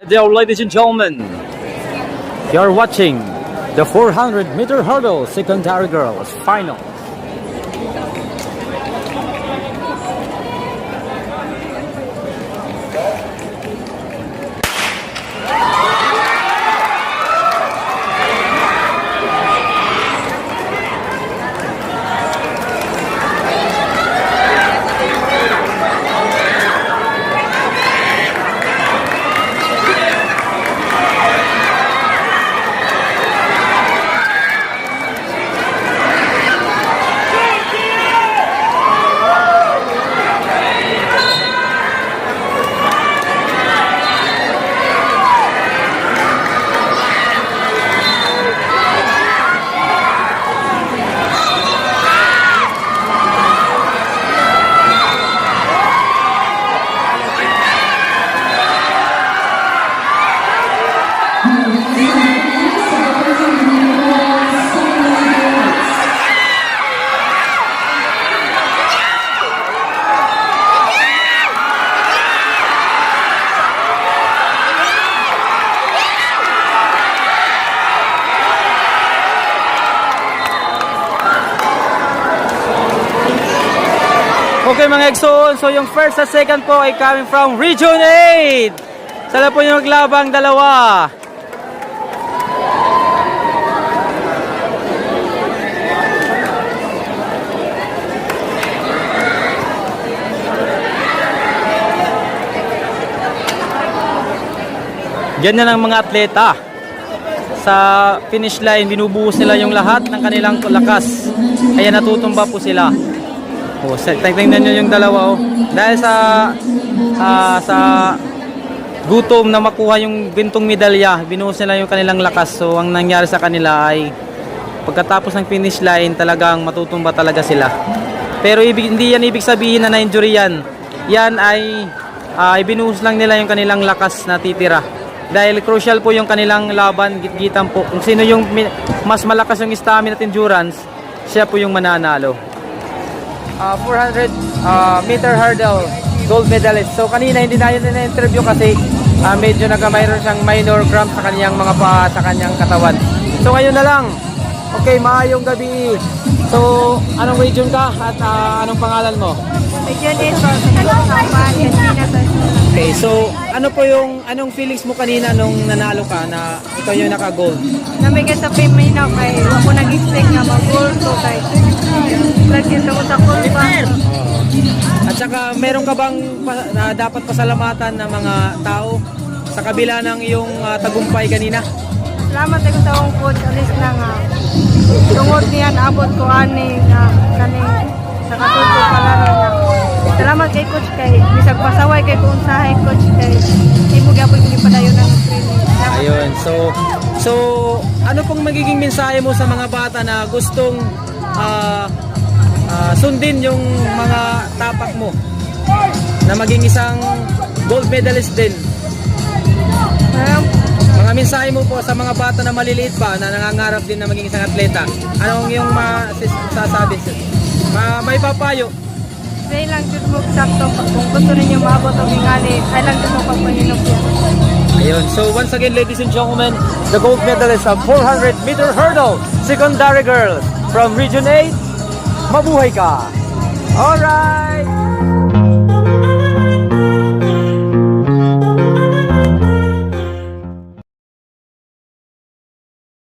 Dear ladies and gentlemen, you are watching the 400-meter hurdle secondary girls final. Okay mga Exxon, so yung first at second po ay coming from Region 8. Sala po yung maglabang dalawa. Ganyan ang mga atleta. Sa finish line, binubuhos nila yung lahat ng kanilang lakas. Kaya natutumba po sila. Oh, tingnan nyo yung dalawa oh. Dahil sa gutom na makuha yung gintong medalya, binuhos nila yung kanilang lakas. So ang nangyari sa kanila ay pagkatapos ng finish line, talagang matutumba talaga sila. Pero hindi yan ibig sabihin na na-injury yan. Yan ay binuhos lang nila yung kanilang lakas na titira. Dahil crucial po yung kanilang laban, gitgitan po. Kung sino yung mas malakas yung stamina at endurance, siya po yung mananalo. 400 meter hurdle gold medalist. So kanina hindi na yun na-interview kasi medyo mayroon siyang minor cramp sa kanyang mga paa, sa kanyang katawan. So ngayon na lang. Okay, maayong gabi. So anong region ka at anong pangalan mo? Region 8 po. Okay, so anong feelings mo kanina nung nanalo ka na ikaw yung naka-gold? Namigas sa Pimino kay ako nag-expect nga mag-gold ko kay nagkita ko sa gold pa. At saka meron ka bang dapat pasalamatan ng mga tao sa kabila ng iyong tagumpay kanina? Salamat ako sa akong coach alis na nga. Tungod niyan abot ko ani nga kaning nakatuto palaro na. Salamat kay coach kay bisag pasaway kay kung usahay coach kay imo gyapon ni padayon ng training. Ayun. So ano pong magiging mensahe mo sa mga bata na gustong sundin yung mga tapak mo na maging isang gold medalist din? Mga mensahe mo po sa mga bata na maliliit pa na nangangarap din na maging isang atleta. Anong yung masasabi? May papayo? Say lang jud mo sakto kung gusto ninyo maabot ang ingali, ay lang jud mo pagpahinog yan. Ayun. So once again, ladies and gentlemen, the gold medalist of 400 meter hurdle secondary girls from Region 8. Mabuhay ka! Alright!